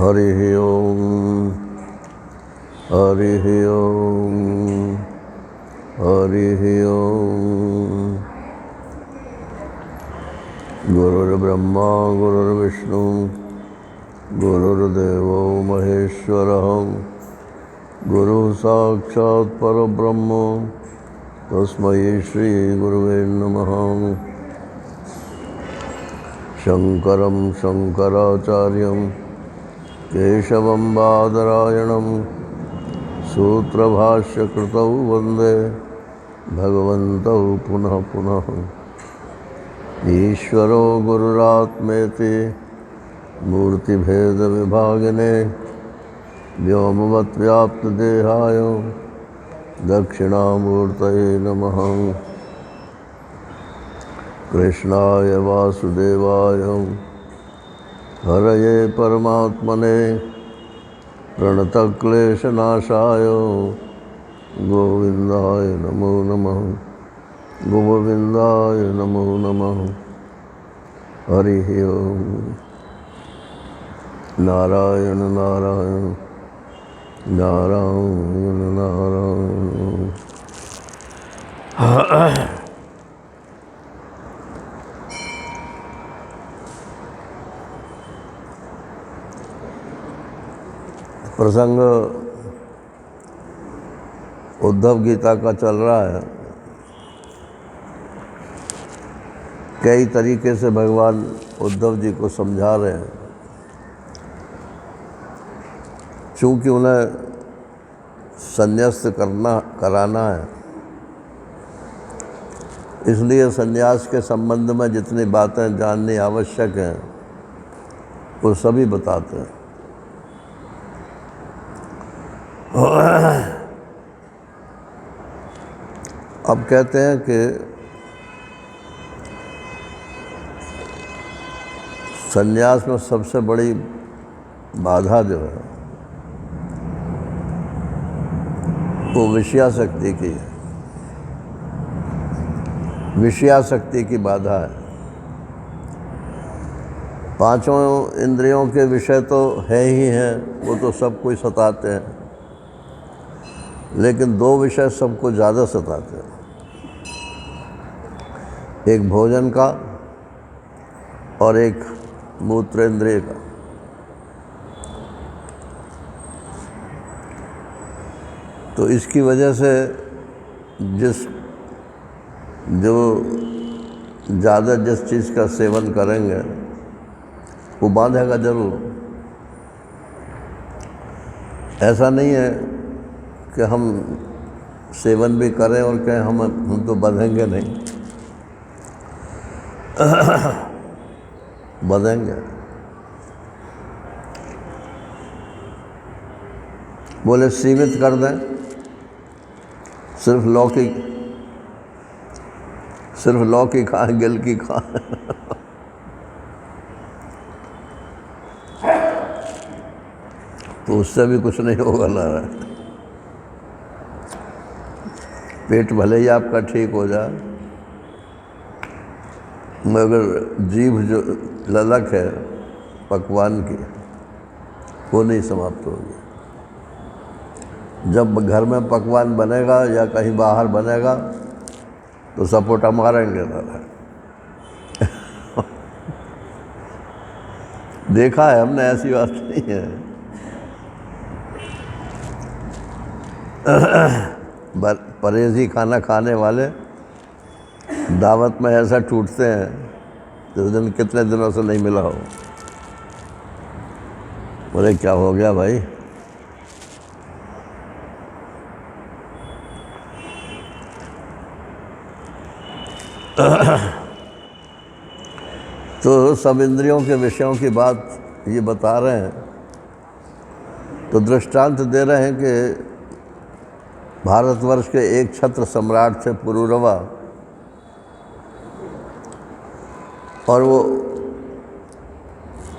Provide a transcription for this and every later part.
हरिः ओम हरिः ओम हरिः ओम। गुरुर्ब्रह्मा गुरुर्विष्णु गुरुर्देवो महेश्वरः गुरुः साक्षात् परब्रह्म तस्मै श्री गुरुवे नमः। शंकरं शंकराचार्यं केशवं बादरायणं सूत्रभाष्यकृतौ वन्दे भगवन्तौ पुनः पुनः। ईश्वरो गुरुरात्मेति मूर्तिभेदविभागिने व्योमवद्व्याप्तदेहाय दक्षिणामूर्तये नमः। कृष्णाय वासुदेवाय हरये परमात्मने प्रणतक्लेशनाशाय गोविन्दाय नमो नमः। गोविन्दाय नमो नमः। हरिः ओम। नारायण नारायण नारायण नारायण। प्रसंग उद्धव गीता का चल रहा है। कई तरीके से भगवान उद्धव जी को समझा रहे हैं। चूँकि उन्हें संन्यास कराना है, इसलिए संन्यास के संबंध में जितनी बातें जाननी आवश्यक हैं वो सभी बताते हैं। अब कहते हैं कि संन्यास में सबसे बड़ी बाधा जो है वो विषयासक्ति की है। विषयासक्ति की बाधा है। पांचों इंद्रियों के विषय तो है ही हैं, वो तो सब कोई सताते हैं, लेकिन दो विषय सबको ज़्यादा सताते हैं। एक भोजन का और एक मूत्रेंद्रिय का। तो इसकी वजह से जो ज़्यादा जिस चीज़ का सेवन करेंगे वो बांधेगा जरूर। ऐसा नहीं है कि हम सेवन भी करें और कहें हम तो बंधेंगे नहीं। बंधेंगे। बोले सीमित कर दें, सिर्फ लौकी खाएं, गिल की खाएं। तो उससे भी कुछ नहीं होगा ना। पेट भले ही आपका ठीक हो जाए, मगर जीभ जो ललक है पकवान की वो नहीं समाप्त होगी। जब घर में पकवान बनेगा या कहीं बाहर बनेगा तो सपोटा मारेंगे दादा। देखा है हमने, ऐसी बात नहीं है। परहेजी खाना खाने वाले दावत में ऐसा टूटते हैं जिस दिन कितने दिनों से नहीं मिला हो। बोले क्या हो गया भाई? तो सब इंद्रियों के विषयों की बात ये बता रहे हैं। तो दृष्टांत दे रहे हैं कि भारतवर्ष के एक छत्र सम्राट थे पुरुरवा, और वो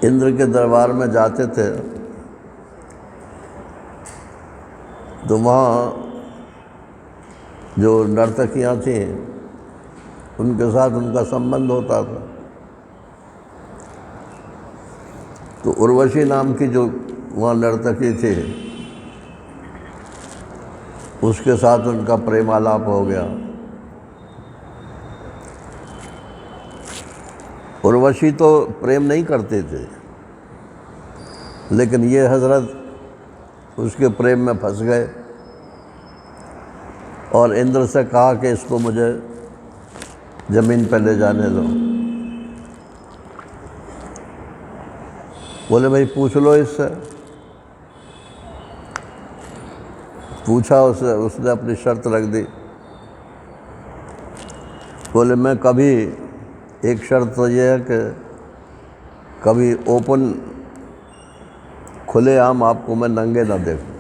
इंद्र के दरबार में जाते थे तो वहाँ जो नर्तकियाँ थीं उनके साथ उनका संबंध होता था। तो उर्वशी नाम की जो वहाँ नर्तकी थी, उसके साथ उनका प्रेमालाप हो गया। उर्वशी तो प्रेम नहीं करते थे, लेकिन ये हजरत उसके प्रेम में फंस गए और इंद्र से कहा कि इसको मुझे ज़मीन पर ले जाने दो। बोले भाई पूछ लो इससे। पूछा उससे, उसने अपनी शर्त रख दी। बोले मैं कभी, एक शर्त तो ये है कि कभी ओपन खुले आम आपको मैं नंगे ना देखूं।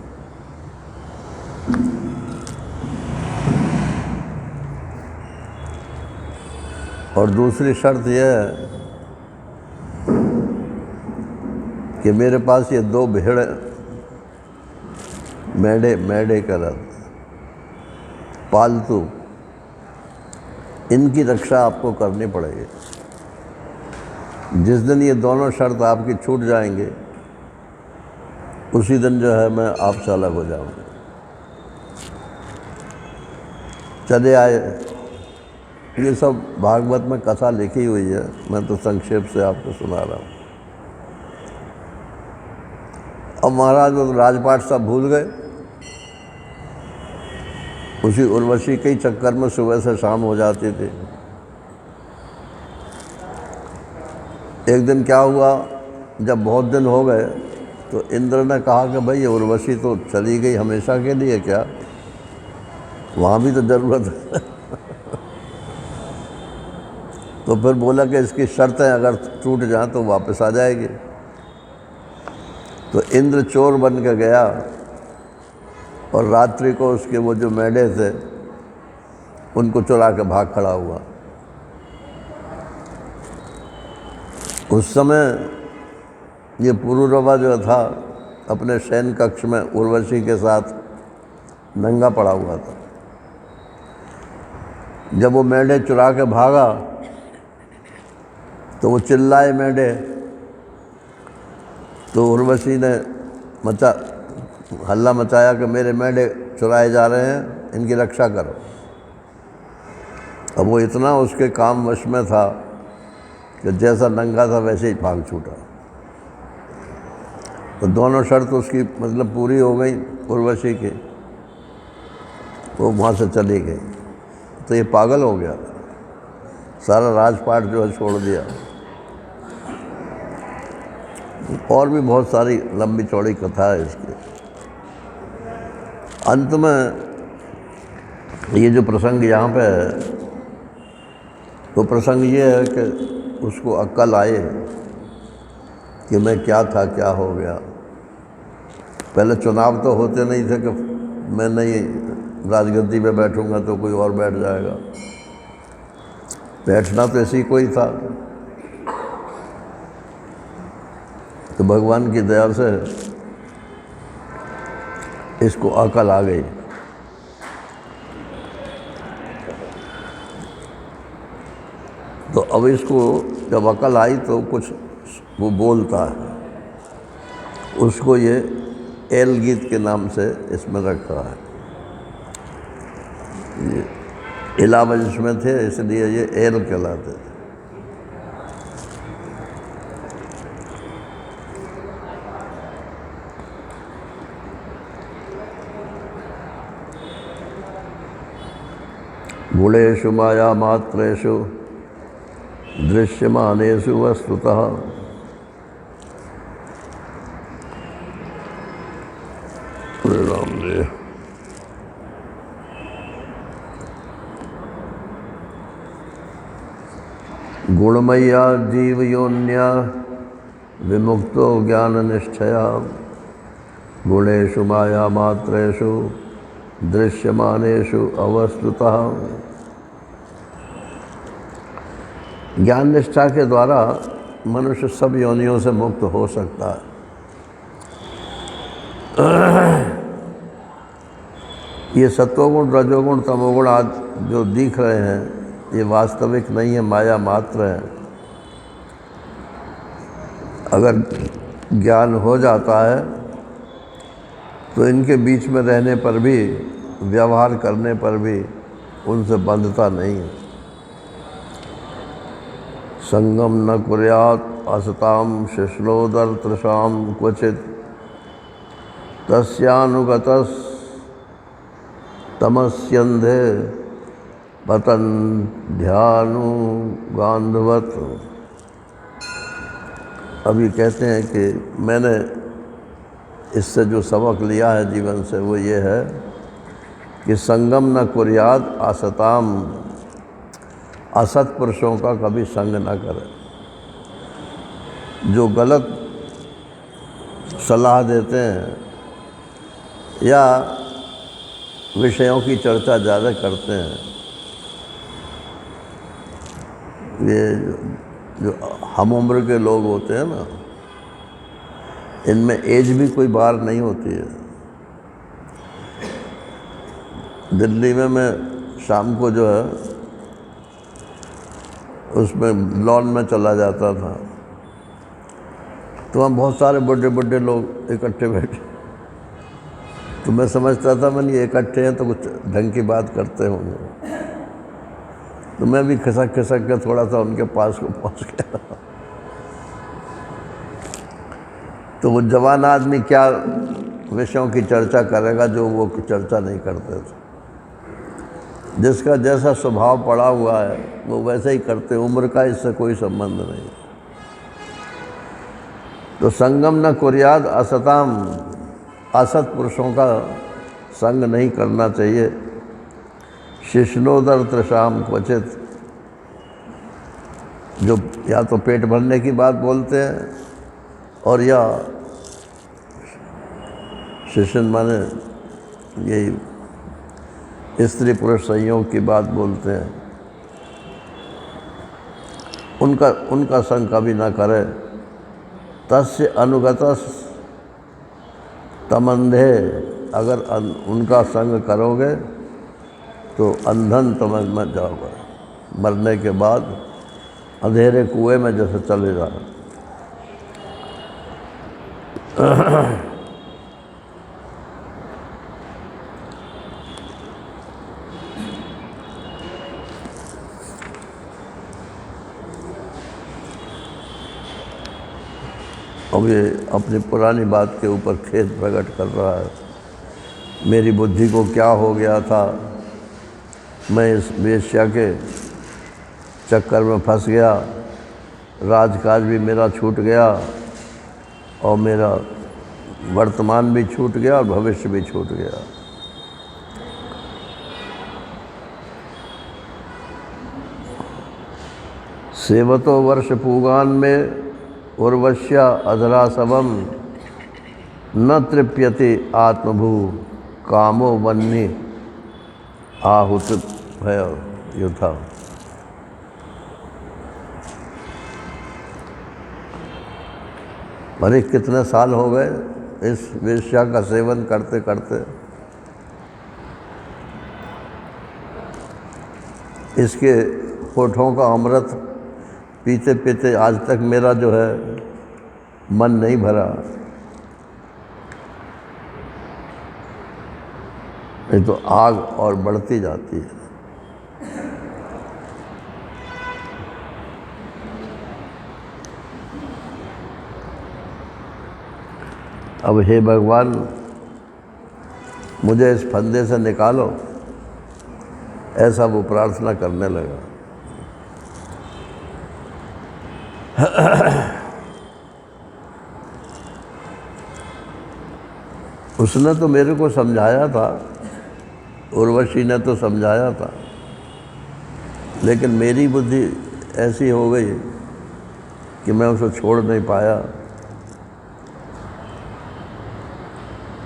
और दूसरी शर्त यह है कि मेरे पास ये 2 भेड़ मेढ़े कर पालतू, इनकी रक्षा आपको करनी पड़ेगी। जिस दिन ये दोनों शर्त आपकी छूट जाएंगे, उसी दिन जो है मैं आपसे अलग हो जाऊंगा। चले आए। ये सब भागवत में कथा लिखी हुई है, मैं तो संक्षेप से आपको सुना रहा हूँ। अब महाराज वो राजपाट सब भूल गए। उसी उर्वशी के ही चक्कर में सुबह से शाम हो जाती थी। एक दिन क्या हुआ, जब बहुत दिन हो गए तो इंद्र ने कहा कि भाई ये उर्वशी तो चली गई हमेशा के लिए, क्या वहाँ भी तो ज़रूरत है। तो फिर बोला कि इसकी शर्तें अगर टूट जाएं तो वापस आ जाएगी। तो इंद्र चोर बन के गया और रात्रि को उसके वो जो मेढ़े थे उनको चुरा के भाग खड़ा हुआ। उस समय ये पुरुरवा जो था अपने शयन कक्ष में उर्वशी के साथ नंगा पड़ा हुआ था। जब वो मेढ़े चुरा के भागा तो वो चिल्लाए मेढ़े, तो उर्वशी ने हल्ला मचाया कि मेरे मेढ़े चुराए जा रहे हैं, इनकी रक्षा करो। अब वो इतना उसके काम वश में था कि जैसा नंगा था वैसे ही भाग छूटा। तो दोनों शर्त उसकी मतलब पूरी हो गई उर्वशी की, वो वहाँ से चली गई। तो ये पागल हो गया, सारा राजपाट जो है छोड़ दिया। और भी बहुत सारी लंबी चौड़ी कथा है इसकी। अंत में ये जो प्रसंग यहाँ पे है, तो प्रसंग ये है कि उसको अक्ल आए कि मैं क्या था, क्या हो गया। पहले चुनाव तो होते नहीं थे कि मैं नहीं राजगद्दी पे बैठूंगा तो कोई और बैठ जाएगा। बैठना तो ऐसे ही कोई था। तो भगवान की दया से इसको अकल आ गई। तो अब इसको जब अकल आई तो कुछ वो बोलता है, उसको ये एल गीत के नाम से इसमें रखा है। ये इलावंश में थे इसलिए ये एल कहलाते थे। गुणेषु माया मात्रेषु दृश्यमानेषु वस्तुतः गुणमय्या जीवयोन्या विमुक्तो ज्ञान निष्ठया गुणेषु माया मात्रेषु दृश्यमानेषु अवस्तुतः। ज्ञान निष्ठा के द्वारा मनुष्य सब योनियों से मुक्त हो सकता है। ये सत्वगुण रजोगुण तमोगुण आदि जो दिख रहे हैं ये वास्तविक नहीं है, माया मात्र है। अगर ज्ञान हो जाता है तो इनके बीच में रहने पर भी, व्यवहार करने पर भी उनसे बंधता नहीं है। संगम न कुर्यात् असताम शिष्णोदर तृषाम क्वचित तस्यानुगतस् तमस्यन्धे पतन ध्यानु गांधवत। अभी कहते हैं कि मैंने इससे जो सबक लिया है जीवन से वो ये है कि संगम न कुर्याद असताम, असत पुरुषों का कभी संग न करें। जो गलत सलाह देते हैं या विषयों की चर्चा ज़्यादा करते हैं, ये जो हम उम्र के लोग होते हैं ना, इनमें एज भी कोई बार नहीं होती है। दिल्ली में मैं शाम को जो है उसमें लॉन में चला जाता था, तो वहाँ बहुत सारे बड़े बड़े लोग इकट्ठे बैठे, तो मैं समझता था मैंने ये इकट्ठे हैं तो कुछ ढंग की बात करते होंगे, तो मैं भी खिसक खिसक के थोड़ा सा उनके पास को पहुँच गया। तो वो जवान आदमी क्या विषयों की चर्चा करेगा जो वो चर्चा नहीं करते थे। जिसका जैसा स्वभाव पड़ा हुआ है वो वैसे ही करते, उम्र का इससे कोई संबंध नहीं। तो संगम न कुर्याद असताम, असत पुरुषों का संग नहीं करना चाहिए। शिष्णोदर तृषाम क्वचित, जो या तो पेट भरने की बात बोलते हैं और या शिष्यन माने यही स्त्री पुरुष संयोग की बात बोलते हैं, उनका संग कभी ना करे। तस्य अनुगतस् तमंधे, अगर उनका संग करोगे तो अंधन समझ मत जाओगे, मरने के बाद अंधेरे कुएं में जैसे चले जाओ। अब ये अपनी पुरानी बात के ऊपर खेद प्रकट कर रहा है। मेरी बुद्धि को क्या हो गया था, मैं इस वेश्या के चक्कर में फंस गया, राजकाज भी मेरा छूट गया और मेरा वर्तमान भी छूट गया और भविष्य भी छूट गया। सेवतो वर्ष पूगान में उर्वश्या अधरासवम न तृप्यति आत्मभू कामो वन्नी आहुत भय युथा। अरे कितने साल हो गए इस वेश्या का सेवन करते करते, इसके होठों का अमृत पीते पीते आज तक मेरा जो है मन नहीं भरा। ये तो आग और बढ़ती जाती है। अब हे भगवान, मुझे इस फंदे से निकालो, ऐसा वो प्रार्थना करने लगा। उसने तो मेरे को समझाया था, उर्वशी ने तो समझाया था, लेकिन मेरी बुद्धि ऐसी हो गई कि मैं उसे छोड़ नहीं पाया।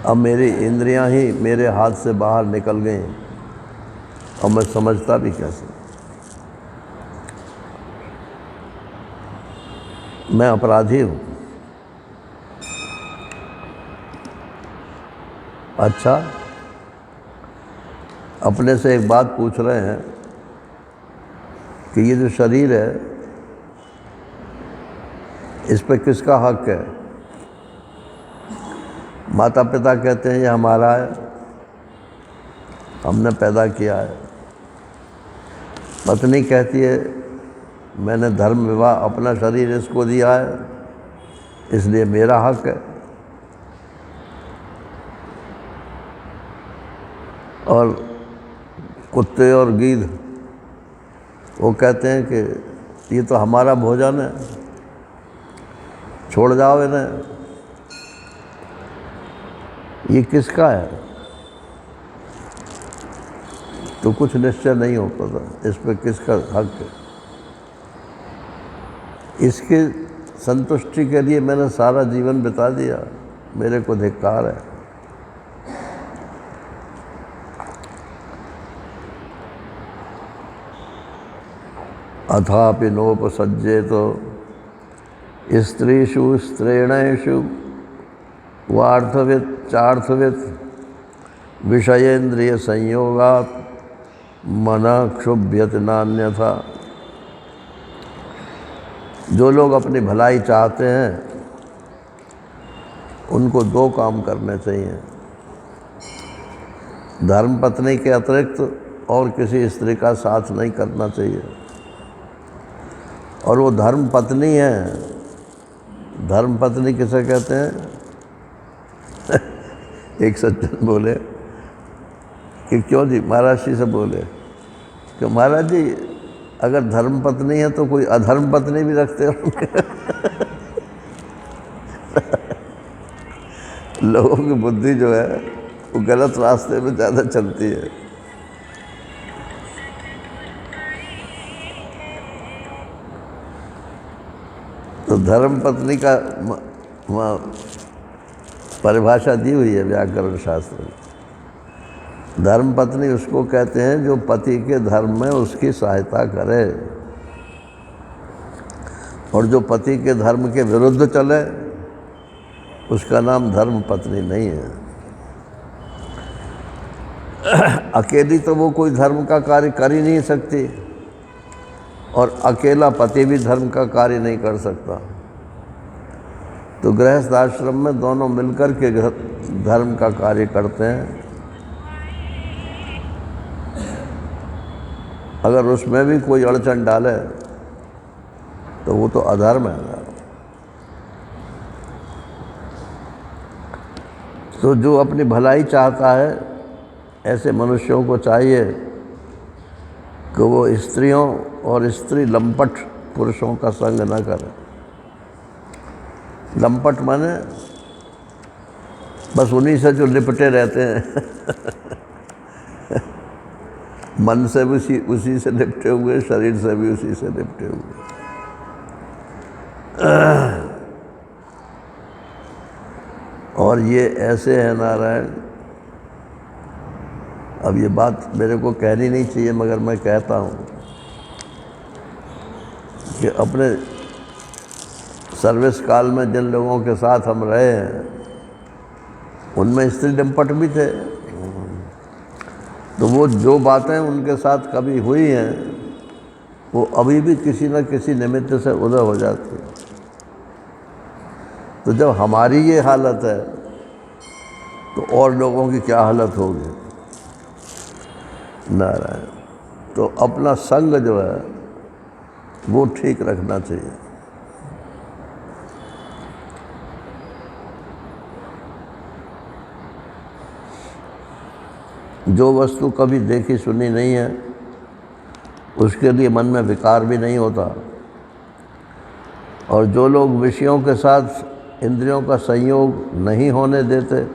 अब मेरी इंद्रियां ही मेरे हाथ से बाहर निकल गई और मैं समझता भी कैसे। मैं अपराधी हूँ। अच्छा, अपने से एक बात पूछ रहे हैं कि ये जो शरीर है इस पर किसका हक है? माता पिता कहते हैं ये हमारा है, हमने पैदा किया है। पत्नी कहती है मैंने धर्म विवाह अपना शरीर इसको दिया है, इसलिए मेरा हक है। और कुत्ते और गीध वो कहते हैं कि ये तो हमारा भोजन है, छोड़ जाओ इन्हें, ये किसका है? तो कुछ निश्चय नहीं हो पाता इस पर किसका हक है। इसकी संतुष्टि के लिए मैंने सारा जीवन बिता दिया, मेरे को धिक्कार है। अथापि नोपसज्जेतो स्त्रीषु स्त्रीणेषु वार्थवित् चार्थवित् विषयेन्द्रिय संयोगात् मनः क्षुभ्यति नान्यथा। जो लोग अपनी भलाई चाहते हैं उनको दो काम करने चाहिए, धर्म पत्नी के अतिरिक्त और किसी स्त्री का साथ नहीं करना चाहिए। और वो धर्म पत्नी है, धर्म पत्नी किसे कहते हैं? एक सज्जन बोले कि क्यों जी, महाराज जी से बोले कि महाराज जी अगर धर्म पत्नी है तो कोई अधर्म पत्नी भी रखते होंगे। लोगों की बुद्धि जो है वो गलत रास्ते में ज़्यादा चलती है। तो धर्म पत्नी का परिभाषा दी हुई है व्याकरण शास्त्र में। धर्म पत्नी उसको कहते हैं जो पति के धर्म में उसकी सहायता करे, और जो पति के धर्म के विरुद्ध चले उसका नाम धर्म पत्नी नहीं है। अकेली तो वो कोई धर्म का कार्य कर ही नहीं सकती, और अकेला पति भी धर्म का कार्य नहीं कर सकता। तो गृहस्थ आश्रम में दोनों मिलकर के धर्म का कार्य करते हैं। अगर उसमें भी कोई अड़चन डाले तो वो तो अधर्म है। तो जो अपनी भलाई चाहता है ऐसे मनुष्यों को चाहिए कि वो स्त्रियों और स्त्री लंपट पुरुषों का संग न करें। लंपट माने बस उन्हीं से जो लिपटे रहते हैं। मन से भी उसी से लिपटे हुए, शरीर से भी उसी से लिपटे हुए। और ये ऐसे है नारायण, अब ये बात मेरे को कहनी नहीं चाहिए मगर मैं कहता हूँ कि अपने सर्विस काल में जिन लोगों के साथ हम रहे हैं उनमें स्त्री लंपट भी थे। तो वो जो बातें उनके साथ कभी हुई हैं वो अभी भी किसी न किसी निमित्त से उदय हो जाती है। तो जब हमारी ये हालत है तो और लोगों की क्या हालत होगी नारायण। तो अपना संग जो है वो ठीक रखना चाहिए। जो वस्तु कभी देखी सुनी नहीं है उसके लिए मन में विकार भी नहीं होता, और जो लोग विषयों के साथ इंद्रियों का संयोग नहीं होने देते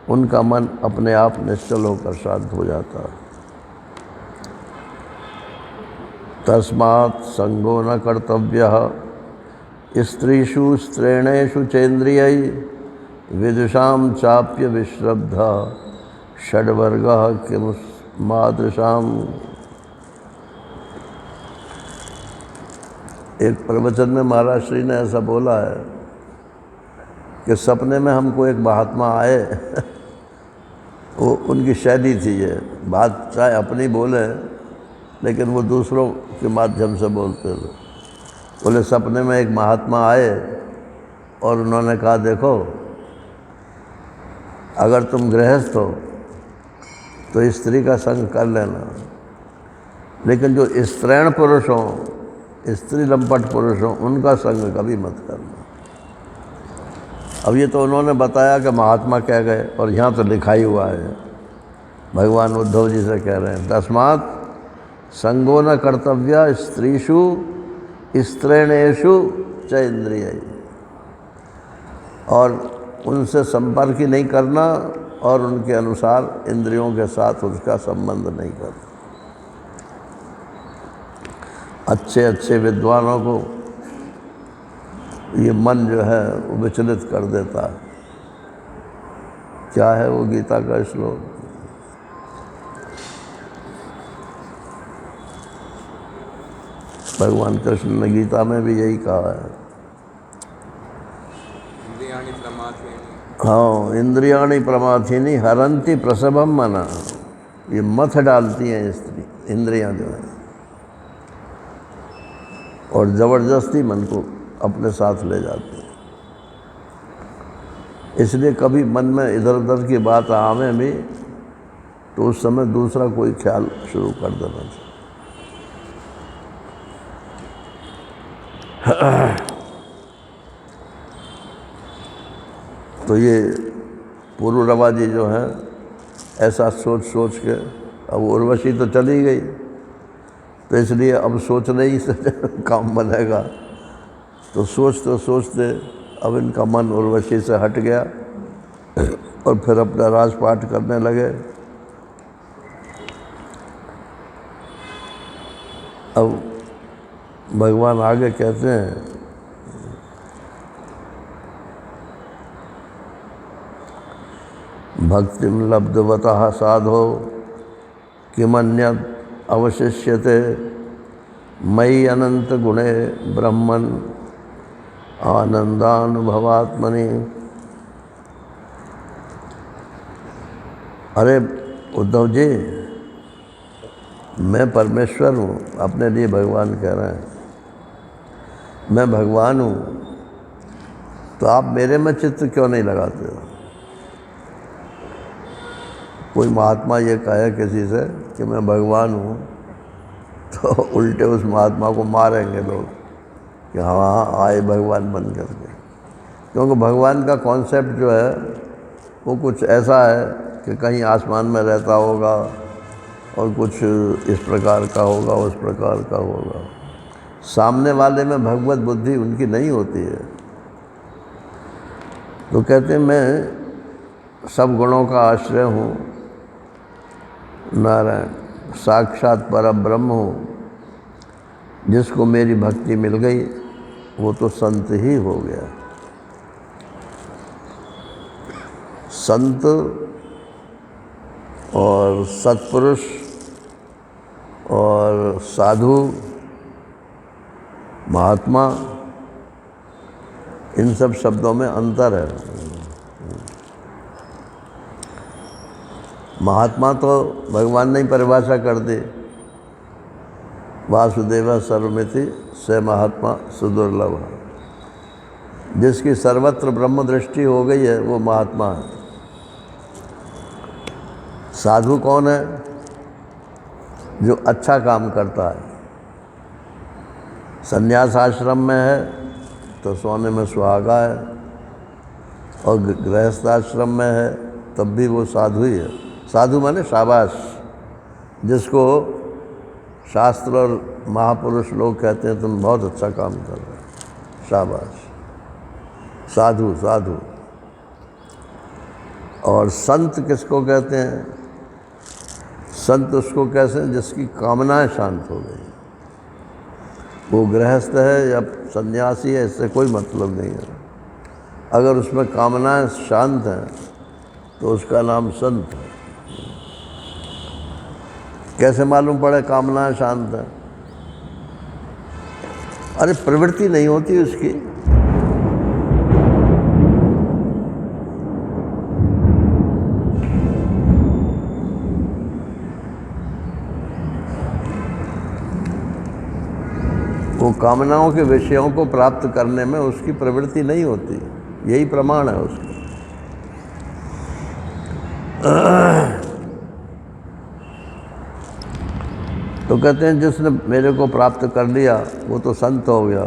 उनका मन अपने आप निश्चल होकर शांत हो जाता है। तस्मात् संगो न कर्तव्यः स्त्रीषु स्त्रीणेषु चेन्द्रियै विदुषां चाप्य विश्रब्धः षड्वर्गः किम मादृशाम। एक प्रवचन में महाराज श्री ने ऐसा बोला है कि सपने में हमको एक महात्मा आए। वो उनकी शैली थी ये, बात चाहे अपनी बोले लेकिन वो दूसरों के माध्यम से बोलते थे। बोले सपने में एक महात्मा आए और उन्होंने कहा देखो अगर तुम गृहस्थ हो तो स्त्री का संग कर लेना, लेकिन जो स्त्रैण पुरुष हों, स्त्री लंपट पुरुष हों, उनका संग कभी मत करना। अब ये तो उन्होंने बताया कि महात्मा कह गए, और यहाँ तो लिखा ही हुआ है, भगवान उद्धव जी से कह रहे हैं, तस्मात् संगो न कर्तव्य स्त्रीषु स्त्रैणेषु च इंद्रिय, और उनसे संपर्क ही नहीं करना और उनके अनुसार इंद्रियों के साथ उसका संबंध नहीं करना। अच्छे अच्छे विद्वानों को ये मन जो है वो विचलित कर देता है। क्या है वो गीता का श्लोक? भगवान कृष्ण ने गीता में भी यही कहा है, हाँ, इंद्रियाणि प्रमाथिनी हरंती प्रसवम मना, ये मथ डालती हैं स्त्री इंद्रियां जो हैं, और ज़बरदस्ती मन को अपने साथ ले जाती हैं। इसलिए कभी मन में इधर उधर की बात आवे भी तो उस समय दूसरा कोई ख्याल शुरू कर देना चाहिए। तो ये पुरुरवा जी जो हैं ऐसा सोच सोच के, अब उर्वशी तो चली गई, तो इसलिए अब सोचने ही से काम बनेगा, तो सोचते सोचते अब इनका मन उर्वशी से हट गया और फिर अपना राजपाट करने लगे। अब भगवान आगे कहते हैं, भक्तिम लब्धवतः साधो किमन्यत् अवशिष्यते मयि अनंत गुणे ब्रह्मन् आनंदानुभवात्मनि। अरे उद्धव जी, मैं परमेश्वर हूँ, अपने लिए भगवान कह रहे हैं, मैं भगवान हूँ, तो आप मेरे में चित्त क्यों नहीं लगाते हो? कोई महात्मा ये कहे किसी से कि मैं भगवान हूँ, तो उल्टे उस महात्मा को मारेंगे लोग कि हाँ आए भगवान बन करके, क्योंकि भगवान का कॉन्सेप्ट जो है वो कुछ ऐसा है कि कहीं आसमान में रहता होगा और कुछ इस प्रकार का होगा, उस प्रकार का होगा। सामने वाले में भगवत बुद्धि उनकी नहीं होती है। तो कहते हैं मैं सब गुणों का आश्रय हूँ, नारायण साक्षात परब्रह्म हूँ, जिसको मेरी भक्ति मिल गई वो तो संत ही हो गया। संत और सत्पुरुष और साधु महात्मा, इन सब शब्दों में अंतर है। महात्मा तो भगवान ने ही परिभाषा कर दी, वासुदेव सर्वमिति से महात्मा सुदुर्लभ। जिसकी सर्वत्र ब्रह्म दृष्टि हो गई है वो महात्मा है। साधु कौन है? जो अच्छा काम करता है। संन्यास आश्रम में है तो सोने में सुहागा है, और गृहस्थ आश्रम में है तब भी वो साधु ही है। साधु माने शाबाश, जिसको शास्त्र और महापुरुष लोग कहते हैं तुम बहुत अच्छा काम कर रहे हो, शाबाश, साधु साधु। और संत किसको कहते हैं? संत उसको कहते हैं जिसकी कामनाएं शांत हो गई। वो गृहस्थ है या सन्यासी है, इससे कोई मतलब नहीं है। अगर उसमें कामनाएं शांत हैं तो उसका नाम संत है। कैसे मालूम पड़े कामनाएं शांत हैं? अरे प्रवृत्ति नहीं होती उसकी। वो कामनाओं के विषयों को प्राप्त करने में उसकी प्रवृत्ति नहीं होती, यही प्रमाण है उसका। तो कहते हैं जिसने मेरे को प्राप्त कर लिया वो तो संत हो गया,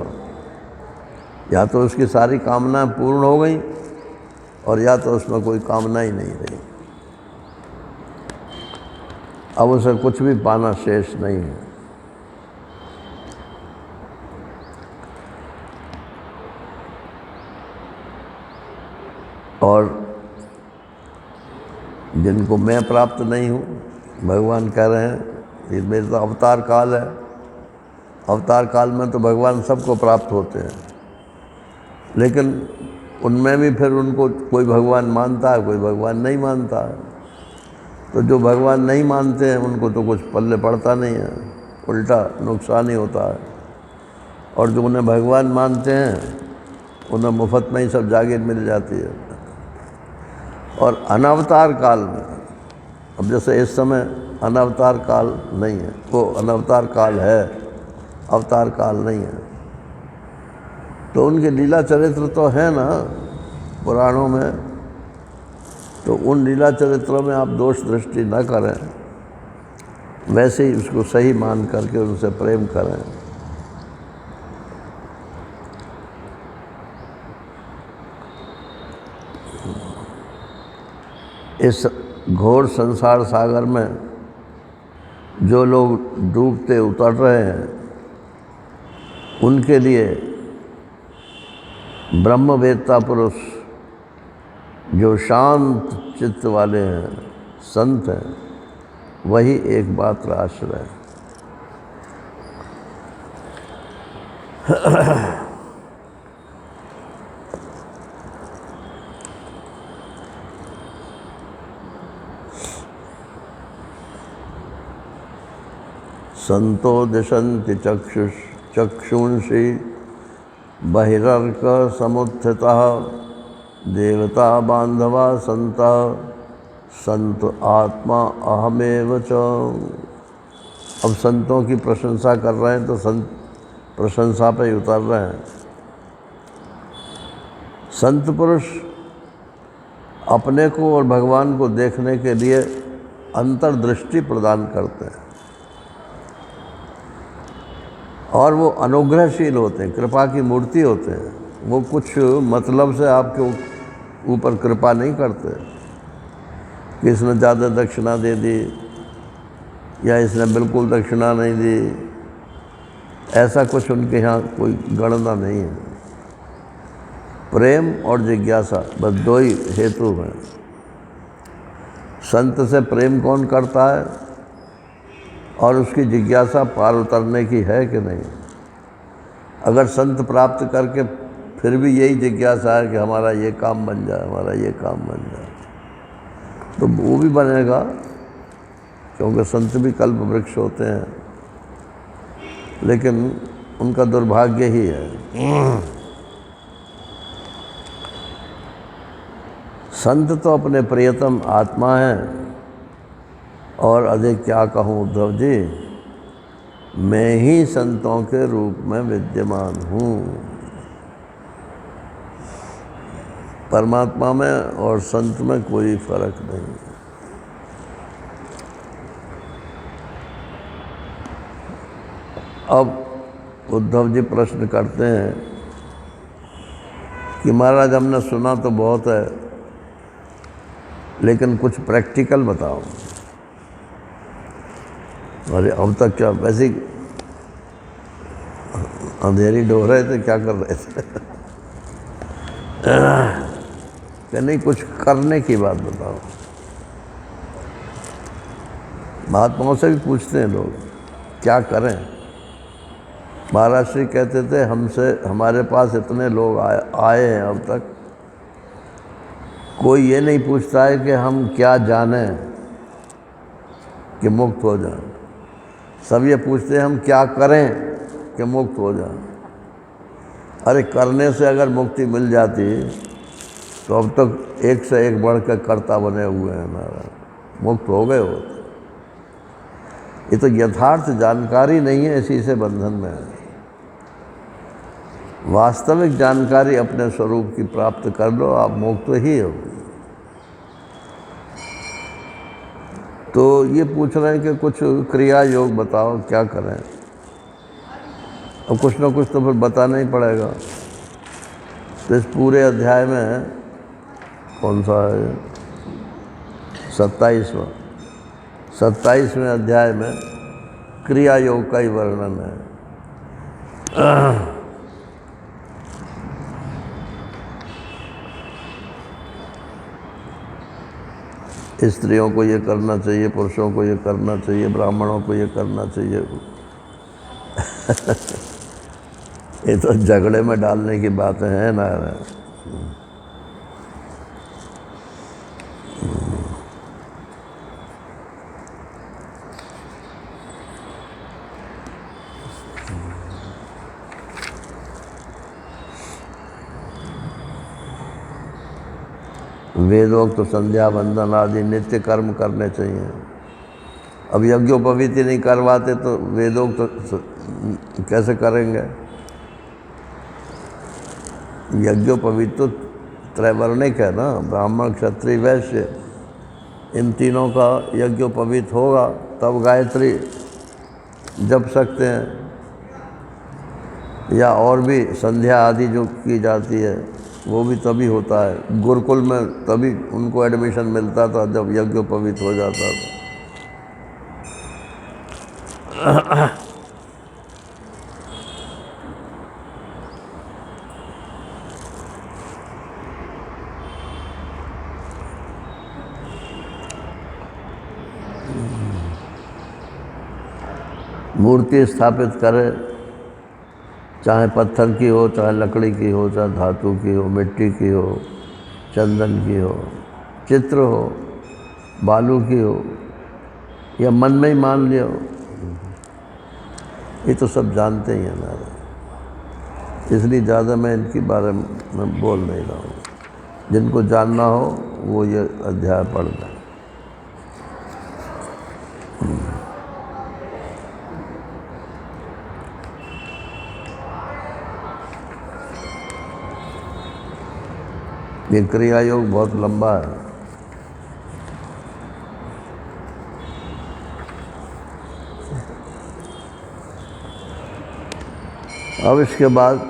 या तो उसकी सारी कामनाएं पूर्ण हो गई और या तो उसमें कोई कामना ही नहीं रही, अब उसे कुछ भी पाना शेष नहीं है। और जिनको मैं प्राप्त नहीं हूँ, भगवान कह रहे हैं ये मेरा तो अवतार काल है, अवतार काल में तो भगवान सबको प्राप्त होते हैं, लेकिन उनमें भी फिर उनको कोई भगवान मानता है, कोई भगवान नहीं मानता है। तो जो भगवान नहीं मानते हैं उनको तो कुछ पल्ले पड़ता नहीं है, उल्टा नुकसान ही होता है। और जो उन्हें भगवान मानते हैं उन्हें मुफ्त में ही सब जागीर मिल जाती है। और अनवतार काल में, अब जैसे इस समय अनवतार काल नहीं है, वो अनवतार काल है, अवतार काल नहीं है, तो उनके लीला चरित्र तो है ना पुराणों में, तो उन लीला चरित्रों में आप दोष दृष्टि न करें, वैसे ही उसको सही मान करके उनसे प्रेम करें। इस घोर संसार सागर में जो लोग डूबते उतर रहे हैं उनके लिए ब्रह्मवेत्ता पुरुष जो शांत चित्त वाले हैं, संत हैं, वही एकमात्र आश्रय है। संतो दिशन्ति चक्षुंषि बहिर्क समुत्थितः देवता बांधवा संता संत आत्मा अहमेव च। अब संतों की प्रशंसा कर रहे हैं तो संत प्रशंसा पे ही उतर रहे हैं। संत पुरुष अपने को और भगवान को देखने के लिए अंतर्दृष्टि प्रदान करते हैं और वो अनुग्रहशील होते हैं, कृपा की मूर्ति होते हैं। वो कुछ मतलब से आपके ऊपर कृपा नहीं करते कि इसने ज़्यादा दक्षिणा दे दी या इसने बिल्कुल दक्षिणा नहीं दी, ऐसा कुछ उनके यहाँ कोई गणना नहीं है। प्रेम और जिज्ञासा बस दो ही हेतु हैं। संत से प्रेम कौन करता है और उसकी जिज्ञासा पार उतरने की है कि नहीं। अगर संत प्राप्त करके फिर भी यही जिज्ञासा है कि हमारा ये काम बन जाए, हमारा ये काम बन जाए, तो वो भी बनेगा, क्योंकि संत भी कल्प वृक्ष होते हैं, लेकिन उनका दुर्भाग्य ही है। संत तो अपने प्रियतम आत्मा हैं। और अधिक क्या कहूँ उद्धव जी, मैं ही संतों के रूप में विद्यमान हूँ। परमात्मा में और संत में कोई फर्क नहीं है। अब उद्धव जी प्रश्न करते हैं कि महाराज हमने सुना तो बहुत है, लेकिन कुछ प्रैक्टिकल बताओ। अरे अब तक क्या वैसे ही अंधेरी ढो रहे थे, क्या कर रहे थे? कि नहीं, कुछ करने की बात बताओ। महात्माओं से भी पूछते हैं लोग क्या करें। महाराज श्री कहते थे हमारे पास इतने लोग आए हैं, अब तक कोई ये नहीं पूछता है कि हम क्या जानें कि मुक्त हो जाएं। सब ये पूछते हैं हम क्या करें कि मुक्त हो जाएं। अरे करने से अगर मुक्ति मिल जाती तो अब तक एक से एक बढ़ कर कर्ता बने हुए हैं हमारा, मुक्त हो गए होते। ये तो यथार्थ जानकारी नहीं है, इसी से बंधन में है। वास्तविक जानकारी अपने स्वरूप की प्राप्त कर लो, आप मुक्त ही हो। तो ये पूछ रहे हैं कि कुछ क्रिया योग बताओ, क्या करें। अब कुछ ना कुछ तो फिर बताना ही पड़ेगा। तो इस पूरे अध्याय में कौन सा है, 27वें अध्याय में क्रिया योग का ही वर्णन है। स्त्रियों को ये करना चाहिए, पुरुषों को ये करना चाहिए, ब्राह्मणों को ये करना चाहिए। ये तो झगड़े में डालने की बातें हैं ना। वेदोक्त तो संध्या वंदन आदि नित्य कर्म करने चाहिए। अब यज्ञोपवीत नहीं करवाते तो वेदोक्त तो कैसे करेंगे। यज्ञोपवीत तो त्रैवर्णिक है ना, ब्राह्मण क्षत्रिय वैश्य, इन तीनों का यज्ञोपवीत होगा तब गायत्री जप सकते हैं, या और भी संध्या आदि जो की जाती है वो भी तभी होता है। गुरुकुल में तभी उनको एडमिशन मिलता था जब यज्ञोपवीत हो जाता था। मूर्ति स्थापित करे, चाहे पत्थर की हो, चाहे लकड़ी की हो, चाहे धातु की हो, मिट्टी की हो, चंदन की हो, चित्र हो, बालू की हो, या मन में ही मान लिया हो, ये तो सब जानते ही हैं ना। इसलिए ज़्यादा मैं इनके बारे में बोल नहीं रहा हूँ। जिनको जानना हो वो ये अध्याय पढ़ लें। ये क्रिया योग बहुत लंबा है। अब इसके बाद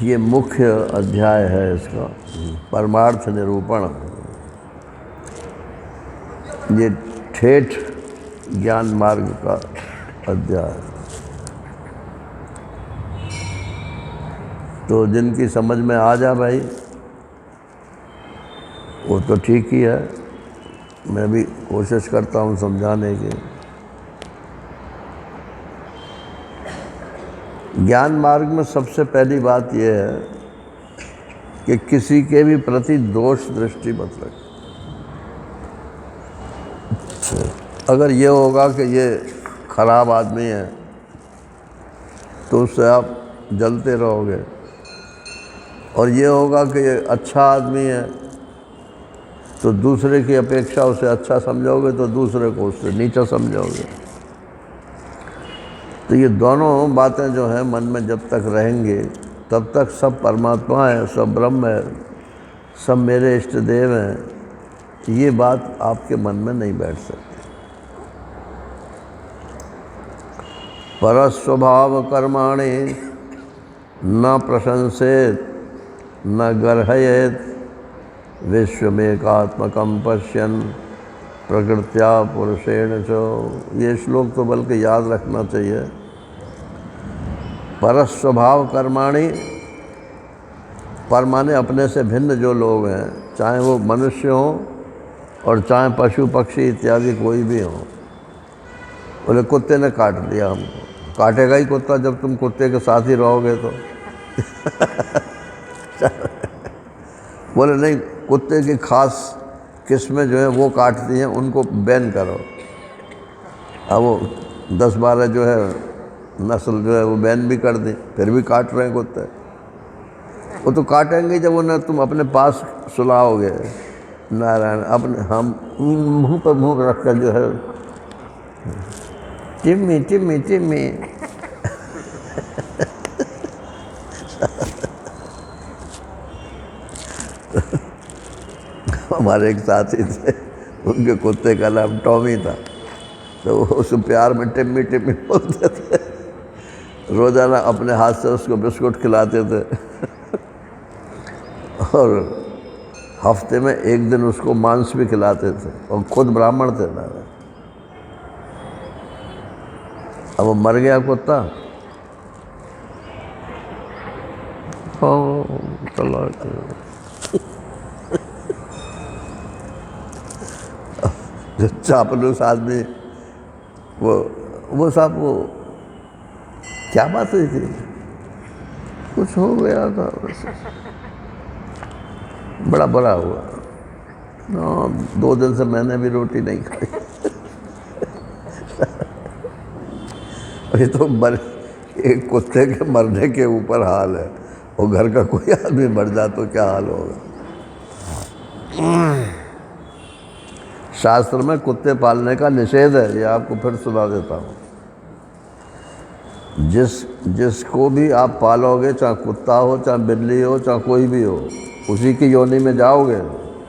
ये मुख्य अध्याय है इसका, परमार्थ निरूपण। ये ठेठ ज्ञान मार्ग का अध्याय। तो जिनकी समझ में आ जा भाई वो तो ठीक ही है, मैं भी कोशिश करता हूँ समझाने की। ज्ञान मार्ग में सबसे पहली बात यह है कि किसी के भी प्रति दोष दृष्टि मत रखें। अगर ये होगा कि ये खराब आदमी है तो उससे आप जलते रहोगे, और ये होगा कि ये अच्छा आदमी है तो दूसरे की अपेक्षा उसे अच्छा समझोगे तो दूसरे को उससे नीचा समझोगे। तो ये दोनों बातें जो हैं मन में जब तक रहेंगी तब तक सब परमात्मा है, सब ब्रह्म है, सब मेरे इष्ट देव हैं, ये बात आपके मन में नहीं बैठ सकती। परस्वभाव कर्माणि न प्रशंसेत न गर्हयेत विश्वमेकात्मकं पश्यन् प्रकृत्या पुरुषेण च। ये श्लोक तो बल्कि याद रखना चाहिए। परस्वभाव कर्माणि, पर माने अपने से भिन्न जो लोग हैं, चाहे वो मनुष्य हों और चाहे पशु पक्षी इत्यादि कोई भी हो। बोले कुत्ते ने काट दिया हमको, काटेगा ही कुत्ता जब तुम कुत्ते के साथ ही रहोगे तो। बोले नहीं, कुत्ते की खास किस्में जो है वो काटती हैं, उनको बैन करो। अब वो 10-12 जो है नस्ल जो है वो बैन भी कर दी, फिर भी काट रहे हैं कुत्ते। वो तो काटेंगे जब उन्हें तुम अपने पास सुलाओगे। नारायण, अपने हम मुंह पर मुंह रख कर जो है चिम्मी चिम्मी चिम्मी। हमारे एक साथी थे, उनके कुत्ते का नाम टॉमी था, तो वो उस प्यार में टिम्मी टिम्मी बोलते थे। रोज़ाना अपने हाथ से उसको बिस्कुट खिलाते थे और हफ्ते में एक दिन उसको मांस भी खिलाते थे, और खुद ब्राह्मण थे ना। अब वो मर गया कुत्ता, चला जो चापलूस आदमी, वो साहब, वो क्या बात हुई थी, कुछ हो गया था बस, बड़ा बुरा हुआ। 2 दिन से मैंने भी रोटी नहीं खाई। ये तो एक कुत्ते के मरने के ऊपर हाल है, और घर का कोई आदमी मर जाए तो क्या हाल होगा। शास्त्र में कुत्ते पालने का निषेध है, ये आपको फिर सुना देता हूँ। जिसको भी आप पालोगे, चाहे कुत्ता हो, चाहे बिल्ली हो, चाहे कोई भी हो, उसी की योनि में जाओगे,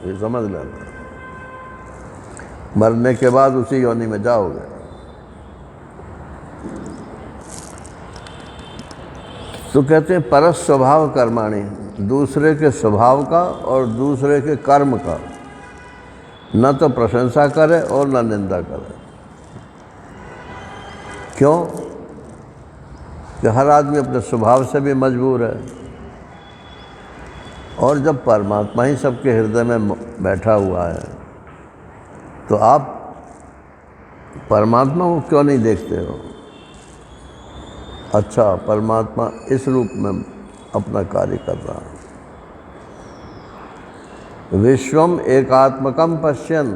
ये समझ लेना। मरने के बाद उसी योनि में जाओगे। तो कहते हैं परस स्वभाव कर्माणि, दूसरे के स्वभाव का और दूसरे के कर्म का न तो प्रशंसा करे और न निंदा करे। क्यों? कि हर आदमी अपने स्वभाव से भी मजबूर है, और जब परमात्मा ही सबके हृदय में बैठा हुआ है, तो आप परमात्मा को क्यों नहीं देखते हो? अच्छा, परमात्मा इस रूप में अपना कार्य कर रहा है। विश्वम एकात्मकम पश्यन,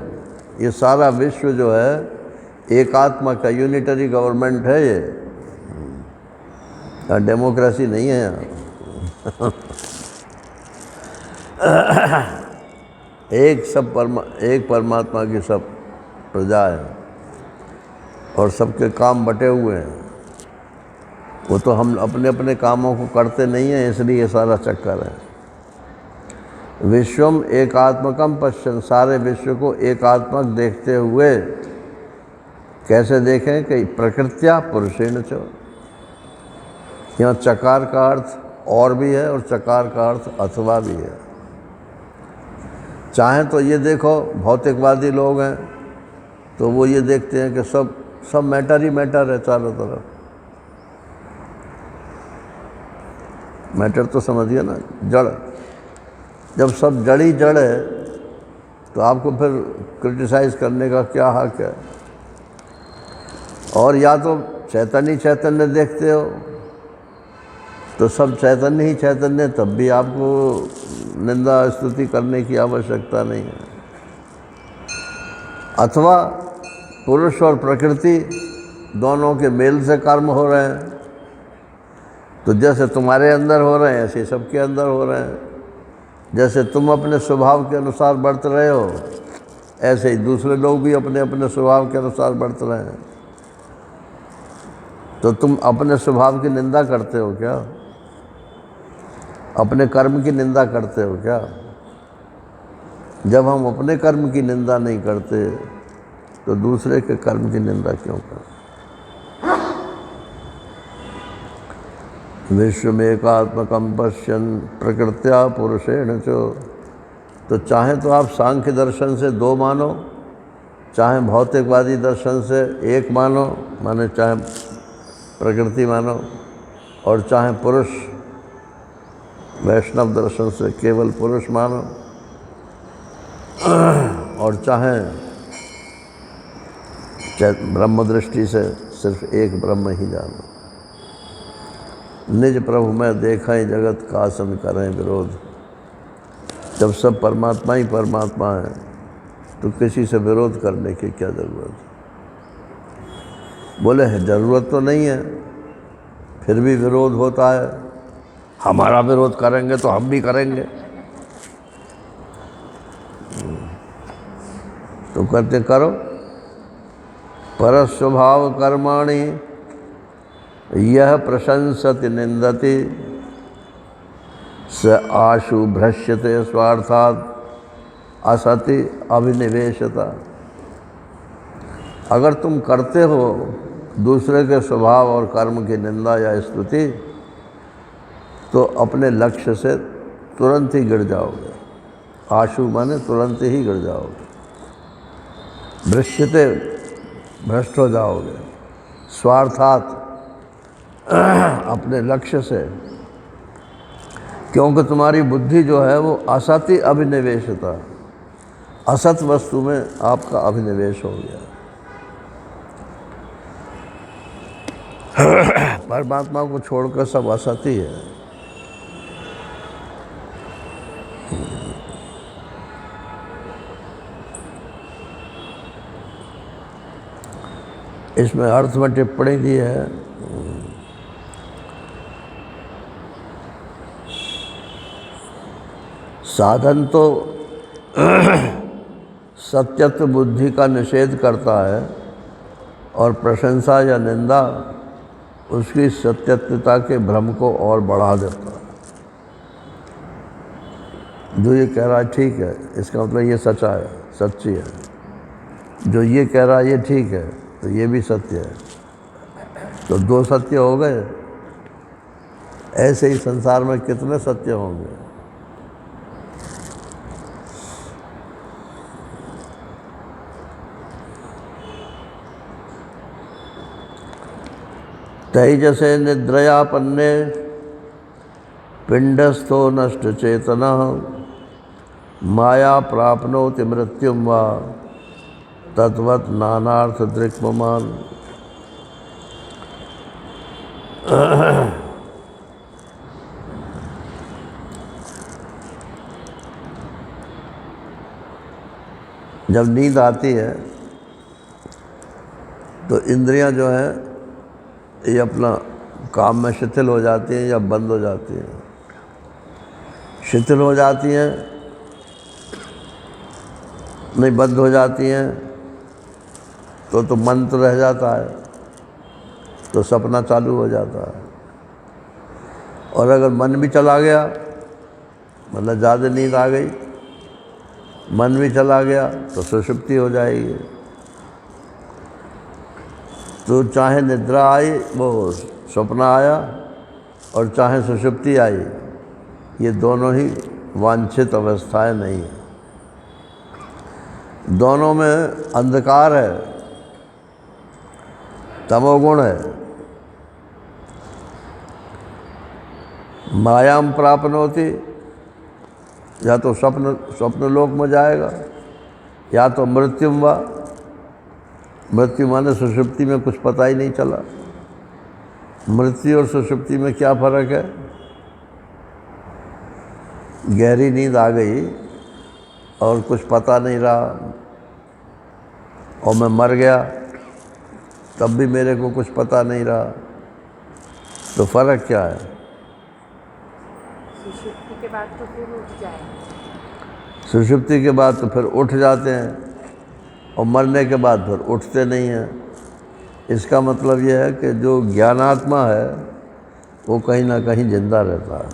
ये सारा विश्व जो है एकात्मा का, यूनिटरी गवर्नमेंट है ये, डेमोक्रेसी नहीं है यहाँ। एक परमात्मा की सब प्रजा है, और सबके काम बटे हुए हैं। वो तो हम अपने अपने कामों को करते नहीं हैं, इसलिए ये सारा चक्कर है। विश्वम एकात्मकम पश्यन, सारे विश्व को एकात्मक देखते हुए। कैसे देखें? कि प्रकृत्या पुरुषेण च, यहाँ चकार का अर्थ और भी है और चकार का अर्थ अथवा भी है। चाहे तो ये देखो, भौतिकवादी लोग हैं तो वो ये देखते हैं कि सब मैटर ही मैटर है चारों तरफ। मैटर तो समझिए ना, जड़। जब सब जड़ ही जड़ है तो आपको फिर क्रिटिसाइज़ करने का क्या हक है? और या तो चैतन्य चैतन्य देखते हो तो सब चैतन्य ही चैतन्य, तब भी आपको निंदा स्तुति करने की आवश्यकता नहीं है। अथवा पुरुष और प्रकृति दोनों के मेल से कर्म हो रहे हैं, तो जैसे तुम्हारे अंदर हो रहे हैं ऐसे सबके अंदर हो रहे हैं। जैसे तुम अपने स्वभाव के अनुसार बढ़त रहे हो, ऐसे ही दूसरे लोग भी अपने अपने स्वभाव के अनुसार बढ़त रहे हैं। तो तुम अपने स्वभाव की निंदा करते हो क्या? अपने कर्म की निंदा करते हो क्या? जब हम अपने कर्म की निंदा नहीं करते तो दूसरे के कर्म की निंदा क्यों करते? विश्व में एकात्मकम पश्यन प्रकृत्या पुरुषेण चो। तो चाहे तो आप सांख्य दर्शन से 2 मानो, चाहे भौतिकवादी दर्शन से 1 मानो, माने चाहे प्रकृति मानो, और चाहे पुरुष वैष्णव दर्शन से केवल पुरुष मानो, और चाहे ब्रह्म दृष्टि से सिर्फ एक ब्रह्म ही जानो। निज प्रभु में देखा ही जगत का आसन करें विरोध। जब सब परमात्मा ही परमात्मा है तो किसी से विरोध करने की क्या ज़रूरत? बोले है ज़रूरत तो नहीं है, फिर भी विरोध होता है। हमारा विरोध करेंगे तो हम भी करेंगे। तो कहते करो। परस्वभाव कर्माणि यह प्रशंसति निंदति स आशु भ्रश्यते स्वार्थात् असति अभिनिवेशता। अगर तुम करते हो दूसरे के स्वभाव और कर्म की निंदा या स्तुति तो अपने लक्ष्य से तुरंत ही गिर जाओगे। आशु माने तुरंत ही गिर जाओगे, भ्रष्यते भ्रष्ट हो जाओगे, स्वार्थात अपने लक्ष्य से, क्योंकि तुम्हारी बुद्धि जो है वो असति अभिनिवेशता, असत वस्तु में आपका अभिनिवेश हो गया। परमात्मा को छोड़कर सब असत ही है। इसमें अर्थ में टिप्पणी दी है, साधन तो सत्यत्व बुद्धि का निषेध करता है और प्रशंसा या निंदा उसकी सत्यत्वता के भ्रम को और बढ़ा देता है। जो ये कह रहा है ठीक है, इसका मतलब ये सच्चा है, सच्ची है। जो ये कह रहा है ये ठीक है, तो ये भी सत्य है। तो दो सत्य हो गए। ऐसे ही संसार में कितने सत्य होंगे। तैजसे निद्रयापन्ने पिंडस्थो नष्ट चेतनः माया प्राप्नोति मृत्युम वा तद्वत् नानार्थ दृक्पमान। जब नींद आती है तो इंद्रियां जो हैं ये अपना काम में शिथिल हो जाती हैं या बंद हो जाती हैं। शिथिल हो जाती हैं, नहीं बंद हो जाती हैं तो मन तो रह जाता है, तो सपना चालू हो जाता है। और अगर मन भी चला गया, मतलब ज़्यादा नींद आ गई, मन भी चला गया तो सुषुप्ति हो जाएगी। तो चाहे निद्रा आई, वो सपना आया, और चाहे सुषुप्ति आई, ये दोनों ही वांछित अवस्थाएं नहीं है। दोनों में अंधकार है, तमोगुण है। मायाम प्राप्नोति, या तो स्वप्न लोक में जाएगा, या तो मृत्युम वा, मृत्यु माने सुषुप्ति में कुछ पता ही नहीं चला। मृत्यु और सुषुप्ति में क्या फर्क है? गहरी नींद आ गई और कुछ पता नहीं रहा, और मैं मर गया तब भी मेरे को कुछ पता नहीं रहा, तो फर्क क्या है? सुषुप्ति के बाद तो फिर उठ जाए। सुषुप्ति के बाद तो फिर उठ जाते हैं, और मरने के बाद फिर उठते नहीं हैं। इसका मतलब यह है कि जो ज्ञानात्मा है वो कहीं ना कहीं जिंदा रहता है,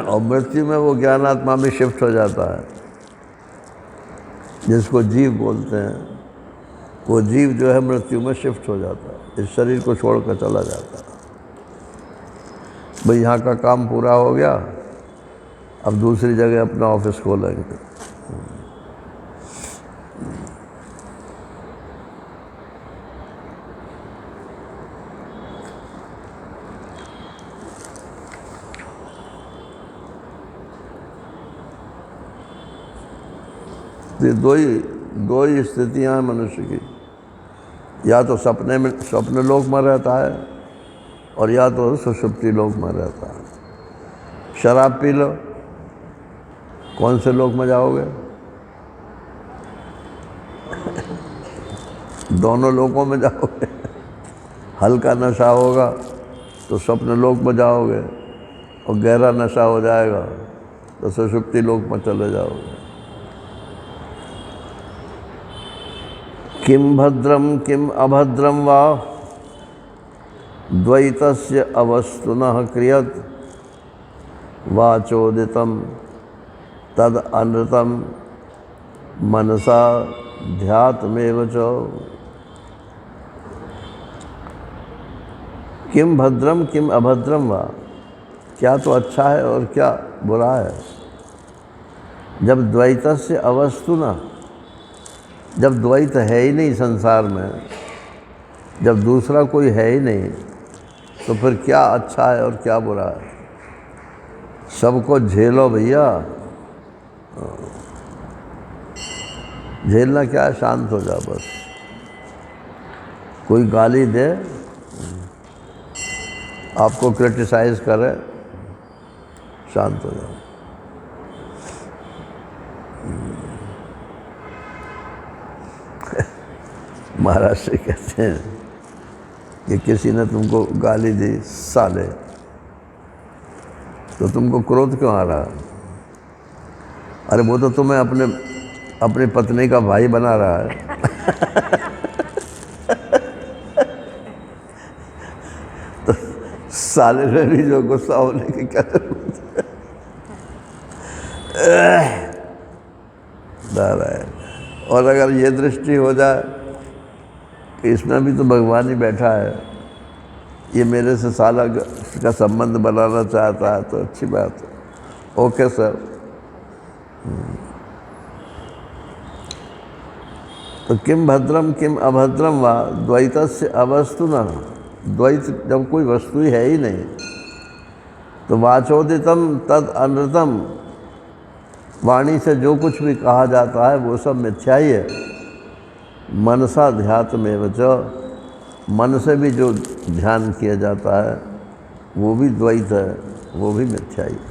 और मृत्यु में वो ज्ञानात्मा भी शिफ्ट हो जाता है, जिसको जीव बोलते हैं। वो जीव जो है मृत्यु में शिफ्ट हो जाता है, इस शरीर को छोड़कर चला जाता है। भाई यहाँ का काम पूरा हो गया, अब दूसरी जगह अपना ऑफिस खोलेंगे। ये दो ही स्थितियाँ हैं मनुष्य की, या तो स्वप्न लोक में रहता है, और या तो सुषुप्ति लोक में रहता है। शराब पी लो, कौन से लोक में जाओगे? दोनों लोकों में जाओगे। हल्का नशा होगा तो स्वप्न लोक में जाओगे, और गहरा नशा हो जाएगा तो सुषुप्ति लोक में चले जाओगे। किम भद्रम किम अभद्रम वा द्वैतस्य अवस्तुनः क्रियत वाचोदितम तद अनृतम मनसा ध्यातमेव च किम भद्रम किम अभद्रम वा, क्या तो अच्छा है और क्या बुरा है। जब द्वैतस्य अवस्तु न, जब द्वैत है ही नहीं संसार में, जब दूसरा कोई है ही नहीं, तो फिर क्या अच्छा है और क्या बुरा है। सबको झेलो भैया। झेलना क्या है, शांत हो जाओ बस। कोई गाली दे, आपको क्रिटिसाइज करे, शांत हो जाओ। महाराज से कहते हैं कि किसी ने तुमको गाली दी साले, तो तुमको क्रोध क्यों आ रहा। अरे वो तो तुम्हें अपनी पत्नी का भाई बना रहा है। तो साले में भी जो गुस्सा होने की क्या जरूरत है। और अगर ये दृष्टि हो जाए कि इसमें भी तो भगवान ही बैठा है, ये मेरे से साला का संबंध बनाना चाहता है, तो अच्छी बात है। Okay sir. तो किम भद्रम किम अभद्रम वा द्वैतस्य अवस्तु न, द्वैत जब कोई वस्तु ही है ही नहीं, तो वाचोदितम तद अनृतम, वाणी से जो कुछ भी कहा जाता है वो सब मिथ्या ही है। मनसा ध्यातमेव च, मन से भी जो ध्यान किया जाता है वो भी द्वैत है, वो भी मिथ्या ही है।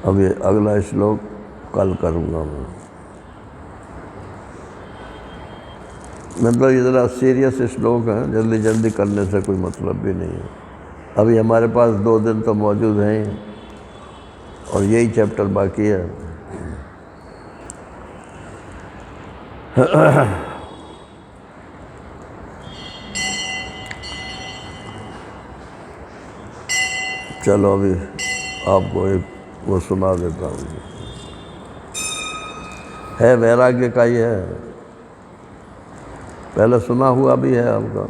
अब ये अगला श्लोक कल करूँगा मैं। मतलब ये ज़रा सीरियस श्लोक है, जल्दी जल्दी करने से कोई मतलब भी नहीं है। अभी हमारे पास 2 दिन तो मौजूद हैं और यही चैप्टर बाकी है। चलो अभी आपको एक वो सुना देता हूँ। है वैराग्य का ही है, पहले सुना हुआ भी है आपका।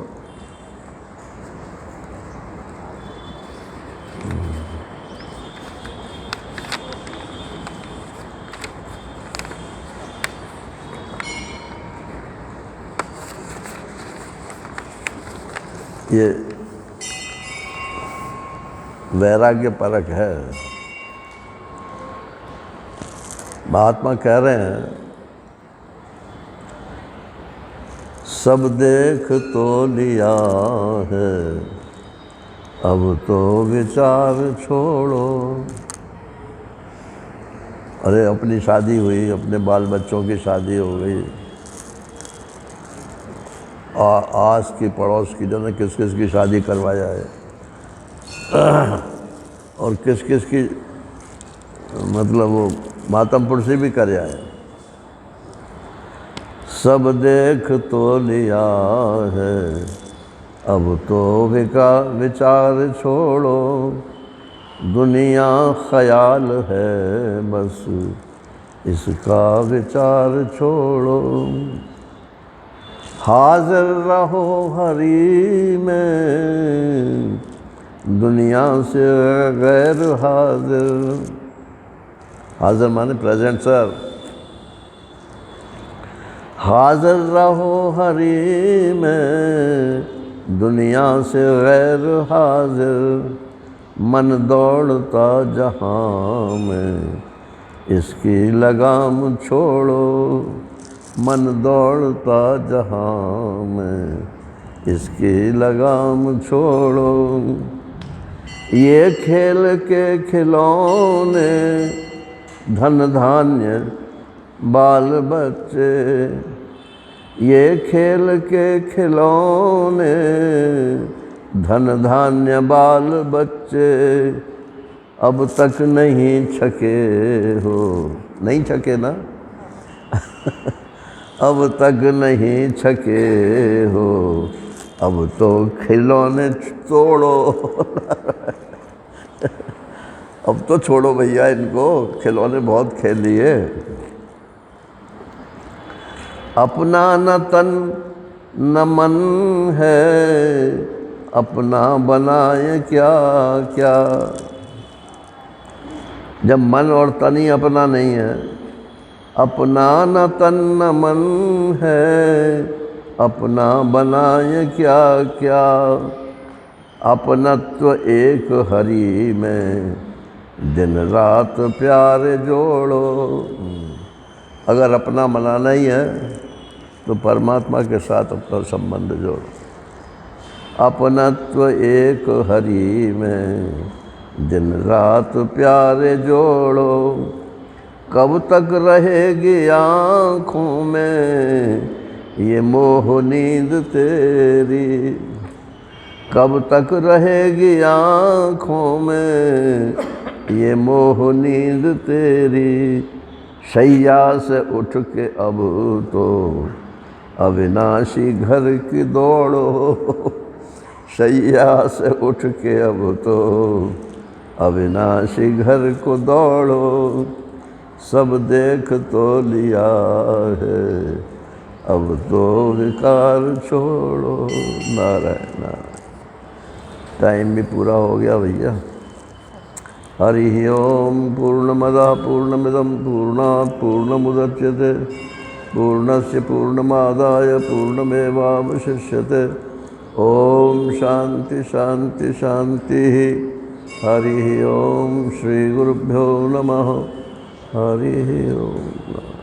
ये वैराग्य परक है। महात्मा कह रहे हैं, सब देख तो लिया है, अब तो विचार छोड़ो। अरे अपनी शादी हुई, अपने बाल बच्चों की शादी हो गई, आस की पड़ोस की जो किस किस की शादी करवाया है, और किस किस की मतलब वो मातम पुरसी भी कर जाए। सब देख तो लिया है, अब तो विचार छोड़ो। दुनिया ख्याल है, बस इसका विचार छोड़ो। हाजिर रहो हरि में, दुनिया से गैर हाजिर। हाजिर माने प्रेजेंट सर। हाजिर रहो हरि में, दुनिया से गैर हाजिर। मन दौड़ता जहाँ में, इसकी लगाम छोड़ो। मन दौड़ता जहाँ में, इसकी लगाम छोड़ो। ये खेल के खिलौने, धन धान्य बाल बच्चे। ये खेल के खिलौने, धन धान्य बाल बच्चे। अब तक नहीं छके हो, नहीं छके ना। अब तक नहीं छके हो, अब तो खिलौने तोड़ो। अब तो छोड़ो भैया इनको, खिलौने बहुत खेल लिए। अपना न तन न मन है, अपना बनाए क्या क्या। जब मन और तन ही अपना नहीं है, अपना न तन न मन है, अपना बनाए क्या क्या। अपनत्व एक हरि में, दिन रात प्यार जोड़ो। अगर अपना मनाना ही है तो परमात्मा के साथ अपना संबंध जोड़ो। अपनत्व एक हरि में, दिन रात प्यारे जोड़ो। कब तक रहेगी आँखों में ये मोह नींद तेरी। कब तक रहेगी आँखों में ये मोह नींद तेरी। शैया से उठ के अब तो अविनाशी घर की दौड़ो। शैया से उठ के अब तो अविनाशी घर को दौड़ो। सब देख तो लिया है, अब तो विकार छोड़ो। नारायण नारायण। टाइम भी पूरा हो गया भैया। हरि ओम। पूर्णमदः पूर्णमिदं पूर्णात् पूर्णमुदच्यते, पूर्णस्य पूर्णमादाय पूर्णमेवावशिष्यते। ओम शांति शांति शांति। हरि ओम। श्री गुरुभ्यो नमः। हरि ओम।